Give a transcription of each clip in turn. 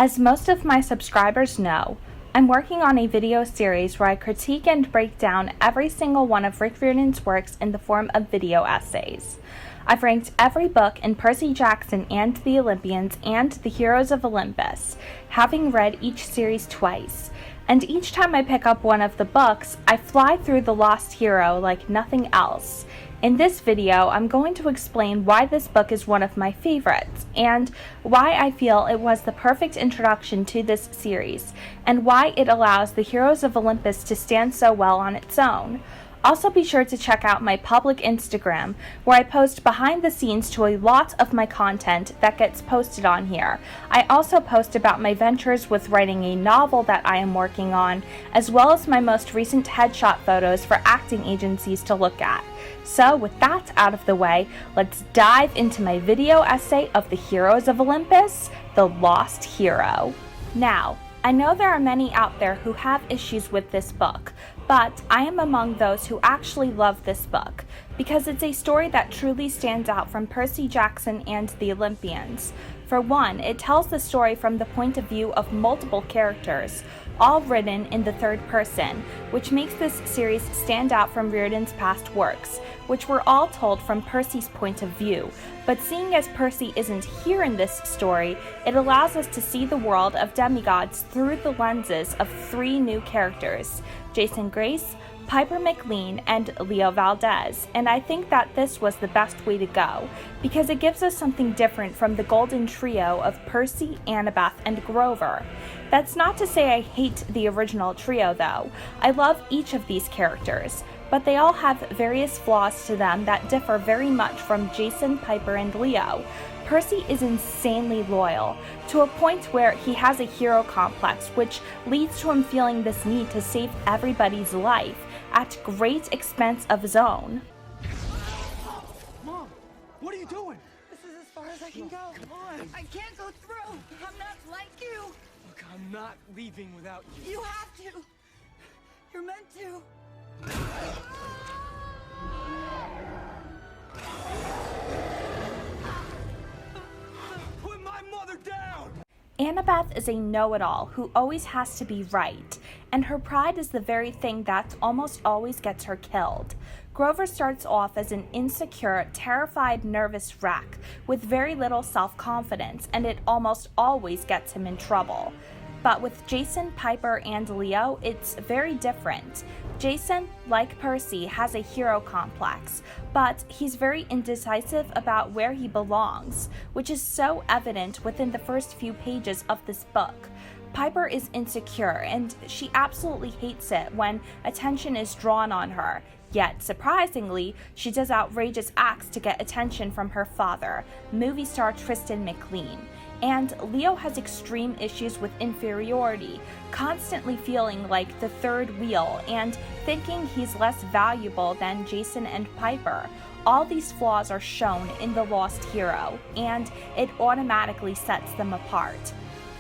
As most of my subscribers know, I'm working on a video series where I critique and break down every single one of Rick Riordan's works in the form of video essays. I've ranked every book in Percy Jackson and the Olympians and the Heroes of Olympus, having read each series twice. And each time I pick up one of the books, I fly through The Lost Hero like nothing else. In this video, I'm going to explain why this book is one of my favorites, and why I feel it was the perfect introduction to this series, and why it allows the Heroes of Olympus to stand so well on its own. Also be sure to check out my public Instagram, where I post behind the scenes to a lot of my content that gets posted on here. I also post about my ventures with writing a novel that I am working on, as well as my most recent headshot photos for acting agencies to look at. So with that out of the way, let's dive into my video essay of the Heroes of Olympus, The Lost Hero. Now, I know there are many out there who have issues with this book, but I am among those who actually love this book, because it's a story that truly stands out from Percy Jackson and the Olympians. For one, it tells the story from the point of view of multiple characters, all written in the third person, which makes this series stand out from Riordan's past works, which were all told from Percy's point of view. But seeing as Percy isn't here in this story, it allows us to see the world of demigods through the lenses of three new characters: Jason Grace, Piper McLean, and Leo Valdez, and I think that this was the best way to go, because it gives us something different from the golden trio of Percy, Annabeth, and Grover. That's not to say I hate the original trio though. I love each of these characters, but they all have various flaws to them that differ very much from Jason, Piper, and Leo. Percy is insanely loyal, to a point where he has a hero complex, which leads to him feeling this need to save everybody's life, at great expense of his own. Mom, what are you doing? This is as far as I can go. Come on. I can't go through. I'm not like you. Look, I'm not leaving without you. You have to. You're meant to. Put my mother down! Annabeth is a know-it-all who always has to be right, and her pride is the very thing that almost always gets her killed. Grover starts off as an insecure, terrified, nervous wreck with very little self-confidence, and it almost always gets him in trouble. But with Jason, Piper, and Leo, it's very different. Jason, like Percy, has a hero complex, but he's very indecisive about where he belongs, which is so evident within the first few pages of this book. Piper is insecure, and she absolutely hates it when attention is drawn on her. Yet, surprisingly, she does outrageous acts to get attention from her father, movie star Tristan McLean. And Leo has extreme issues with inferiority, constantly feeling like the third wheel and thinking he's less valuable than Jason and Piper. All these flaws are shown in The Lost Hero, and it automatically sets them apart.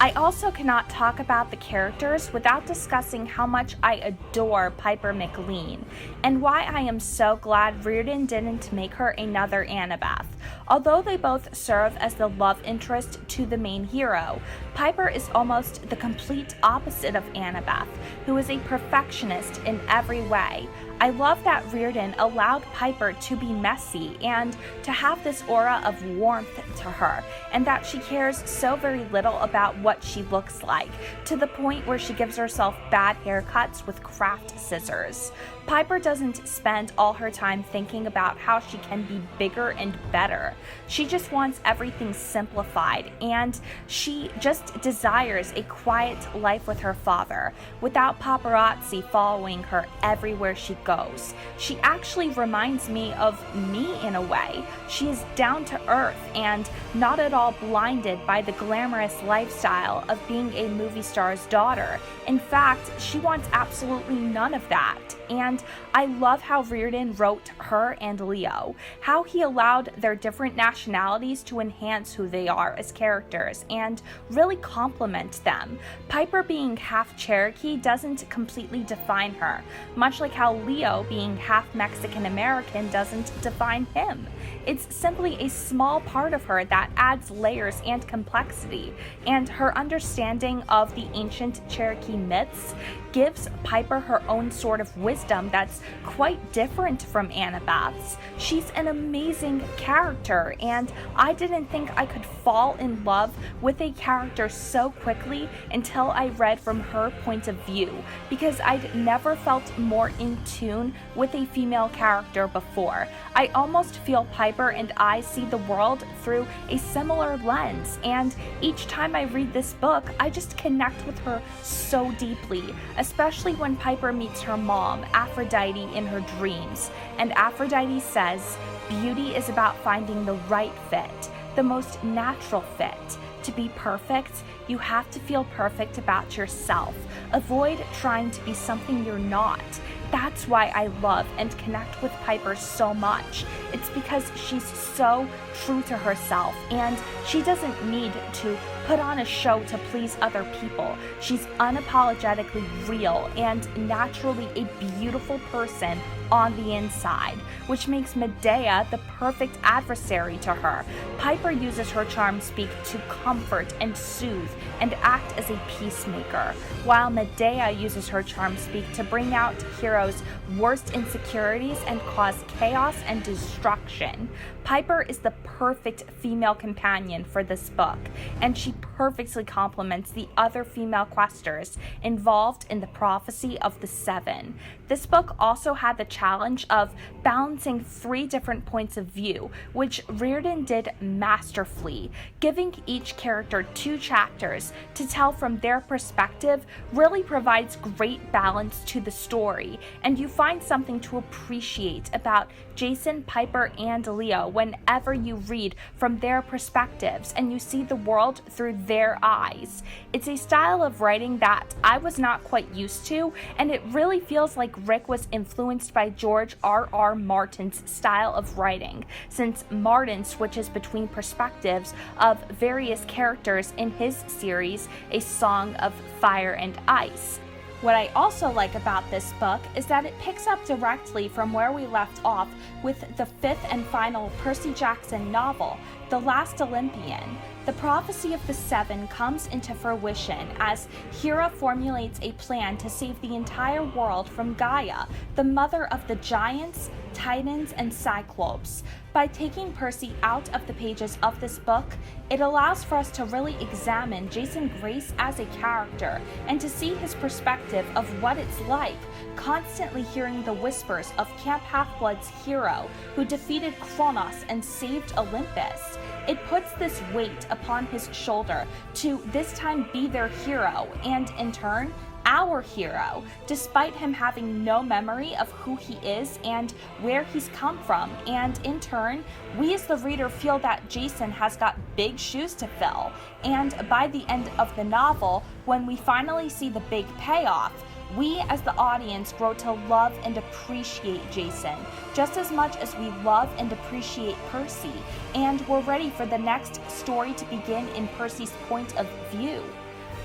I also cannot talk about the characters without discussing how much I adore Piper McLean, and why I am so glad Riordan didn't make her another Annabeth. Although they both serve as the love interest to the main hero, Piper is almost the complete opposite of Annabeth, who is a perfectionist in every way. I love that Riordan allowed Piper to be messy and to have this aura of warmth to her, and that she cares so very little about what she looks like, to the point where she gives herself bad haircuts with craft scissors. Piper doesn't spend all her time thinking about how she can be bigger and better. She just wants everything simplified, and she just desires a quiet life with her father, without paparazzi following her everywhere she goes. She actually reminds me of me in a way. She is down to earth and not at all blinded by the glamorous lifestyle of being a movie star's daughter. In fact, she wants absolutely none of that. And I love how Riordan wrote her and Leo, how he allowed their different nationalities to enhance who they are as characters and really complement them. Piper being half Cherokee doesn't completely define her, much like how Leo Leo being half Mexican American doesn't define him. It's simply a small part of her that adds layers and complexity, and her understanding of the ancient Cherokee myths gives Piper her own sort of wisdom that's quite different from Annabeth's. She's an amazing character, and I didn't think I could fall in love with a character so quickly until I read from her point of view, because I'd never felt more in tune with a female character before. I almost feel Piper and I see the world through a similar lens, and each time I read this book, I just connect with her so deeply, especially when Piper meets her mom, Aphrodite, in her dreams. And Aphrodite says, "Beauty is about finding the right fit, the most natural fit. To be perfect, you have to feel perfect about yourself. Avoid trying to be something you're not." That's why I love and connect with Piper so much. It's because she's so true to herself, and she doesn't need to put on a show to please other people. She's unapologetically real and naturally a beautiful person on the inside, which makes Medea the perfect adversary to her. Piper uses her charm speak to comfort and soothe and act as a peacemaker, while Medea uses her charm speak to bring out Hero's worst insecurities and cause chaos and destruction. Piper is the perfect female companion for this book, and she perfectly complements the other female questers involved in the Prophecy of the Seven. This book also had the challenge of balancing 3 different points of view, which Riordan did masterfully. Giving each character 2 chapters to tell from their perspective really provides great balance to the story, and you find something to appreciate about Jason, Piper, and Leo whenever you read from their perspectives and you see the world through their eyes. It's a style of writing that I was not quite used to, and it really feels like Rick was influenced by George R.R. Martin's style of writing, since Martin switches between perspectives of various characters in his series, A Song of Fire and Ice. What I also like about this book is that it picks up directly from where we left off with the 5th and final Percy Jackson novel, The Last Olympian. The Prophecy of the Seven comes into fruition as Hera formulates a plan to save the entire world from Gaia, the mother of the giants, titans, and cyclopes. By taking Percy out of the pages of this book, it allows for us to really examine Jason Grace as a character and to see his perspective of what it's like constantly hearing the whispers of Camp Half-Blood's hero who defeated Kronos and saved Olympus. It puts this weight upon his shoulder to this time be their hero and, in turn, our hero, despite him having no memory of who he is and where he's come from. And in turn, we as the reader feel that Jason has got big shoes to fill. And by the end of the novel, when we finally see the big payoff, we as the audience grow to love and appreciate Jason just as much as we love and appreciate Percy, and we're ready for the next story to begin in Percy's point of view.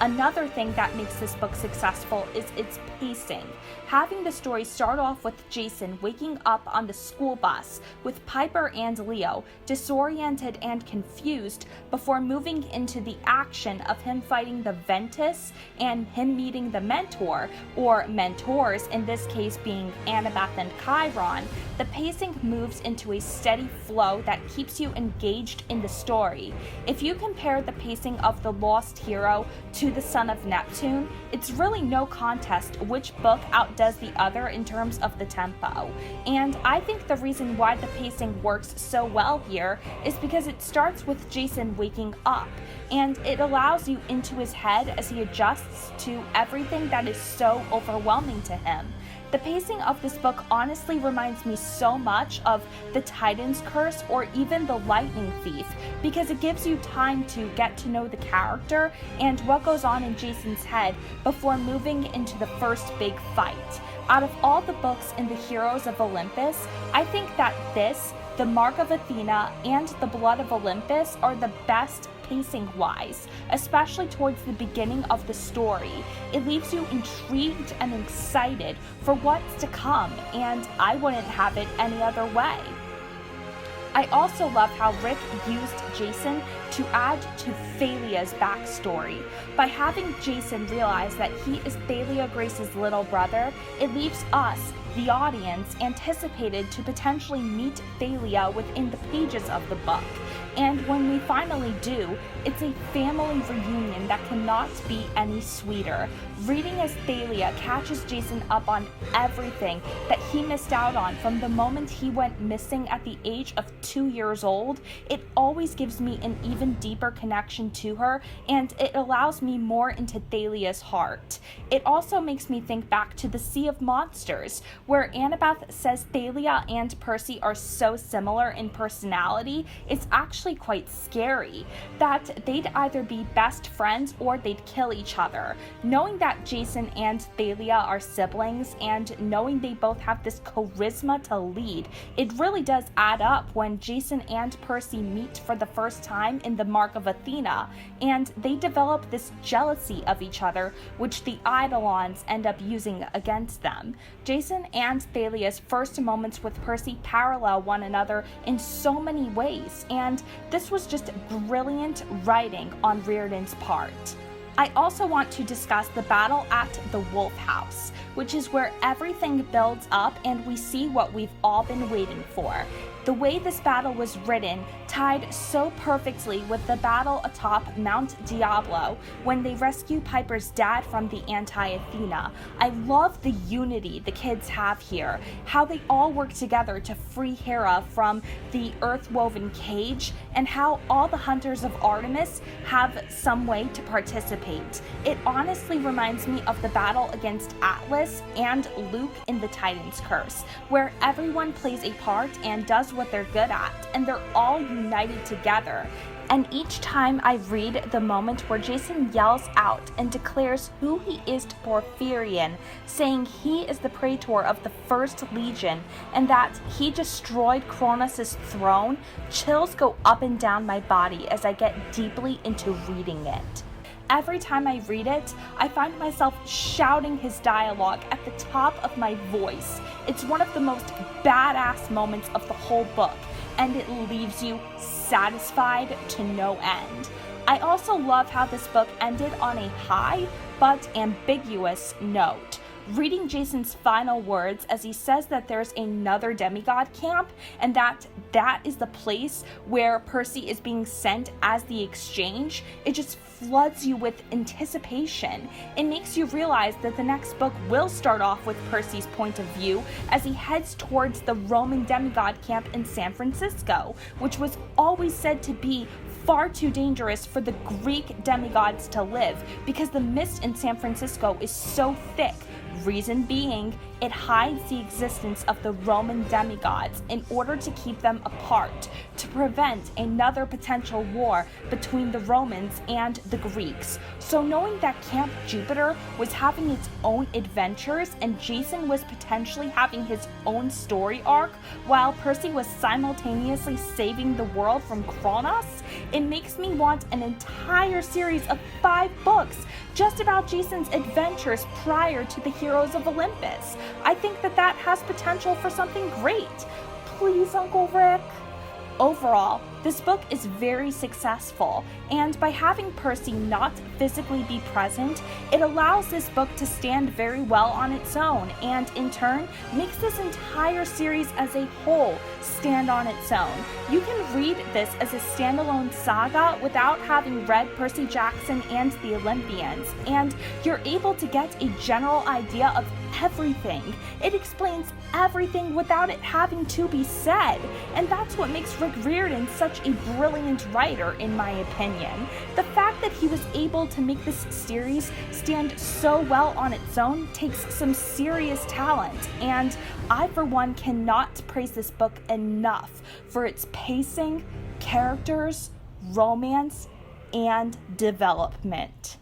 Another thing that makes this book successful is its pacing. Having the story start off with Jason waking up on the school bus with Piper and Leo, disoriented and confused, before moving into the action of him fighting the Ventus and him meeting the Mentor, or mentors, in this case being Annabeth and Chiron, the pacing moves into a steady flow that keeps you engaged in the story. If you compare the pacing of The Lost Hero to The Son of Neptune, it's really no contest which book outdoes the other in terms of the tempo. And I think the reason why the pacing works so well here is because it starts with Jason waking up, and it allows you into his head as he adjusts to everything that is so overwhelming to him. The pacing of this book honestly reminds me so much of The Titan's Curse or even The Lightning Thief, because it gives you time to get to know the character and what goes on in Jason's head before moving into the first big fight. Out of all the books in the Heroes of Olympus, I think that this The Mark of Athena and The Blood of Olympus are the best pacing-wise, especially towards the beginning of the story. It leaves you intrigued and excited for what's to come, and I wouldn't have it any other way. I also love how Rick used Jason to add to Thalia's backstory. By having Jason realize that he is Thalia Grace's little brother, it leaves us, the audience, anticipated to potentially meet Thalia within the pages of the book. And when we finally do, it's a family reunion that cannot be any sweeter. Reading as Thalia catches Jason up on everything that he missed out on from the moment he went missing at the age of 2 years old, it always gives me an even deeper connection to her, and it allows me more into Thalia's heart. It also makes me think back to the Sea of Monsters, where Annabeth says Thalia and Percy are so similar in personality. It's actually quite scary that they'd either be best friends or they'd kill each other. Knowing that Jason and Thalia are siblings and knowing they both have this charisma to lead, it really does add up when Jason and Percy meet for the first time in the Mark of Athena, and they develop this jealousy of each other, which the Eidolons end up using against them. Jason and Thalia's first moments with Percy parallel one another in so many ways, and this was just brilliant writing on Riordan's part. I also want to discuss the battle at the Wolf House, which is where everything builds up and we see what we've all been waiting for. The way this battle was written tied so perfectly with the battle atop Mount Diablo when they rescue Piper's dad from the anti-Athena. I love the unity the kids have here, how they all work together to free Hera from the earth-woven cage, and how all the hunters of Artemis have some way to participate. It honestly reminds me of the battle against Atlas and Luke in the Titan's Curse, where everyone plays a part and does what they're good at, and they're all united together. And each time I read the moment where Jason yells out and declares who he is to Porphyrion, saying he is the praetor of the First Legion and that he destroyed Kronos' throne, chills go up and down my body as I get deeply into reading it. Every time I read it, I find myself shouting his dialogue at the top of my voice. It's one of the most badass moments of the whole book, and it leaves you satisfied to no end. I also love how this book ended on a high but ambiguous note. Reading Jason's final words as he says that there's another demigod camp and that is the place where Percy is being sent as the exchange, it just floods you with anticipation. It makes you realize that the next book will start off with Percy's point of view as he heads towards the Roman demigod camp in San Francisco, which was always said to be far too dangerous for the Greek demigods to live because the mist in San Francisco is so thick. Reason being, it hides the existence of the Roman demigods in order to keep them apart, to prevent another potential war between the Romans and the Greeks. So knowing that Camp Jupiter was having its own adventures and Jason was potentially having his own story arc while Percy was simultaneously saving the world from Kronos, it makes me want an entire series of 5 books just about Jason's adventures prior to the Heroes of Olympus. I think that has potential for something great. Please, Uncle Rick. Overall, this book is very successful, and by having Percy not physically be present, it allows this book to stand very well on its own, and in turn, makes this entire series as a whole stand on its own. You can read this as a standalone saga without having read Percy Jackson and the Olympians, and you're able to get a general idea of everything. It explains everything without it having to be said, and that's what makes Rick Riordan such a brilliant writer, in my opinion. The fact that he was able to make this series stand so well on its own takes some serious talent, and I, for one, cannot praise this book enough for its pacing, characters, romance, and development.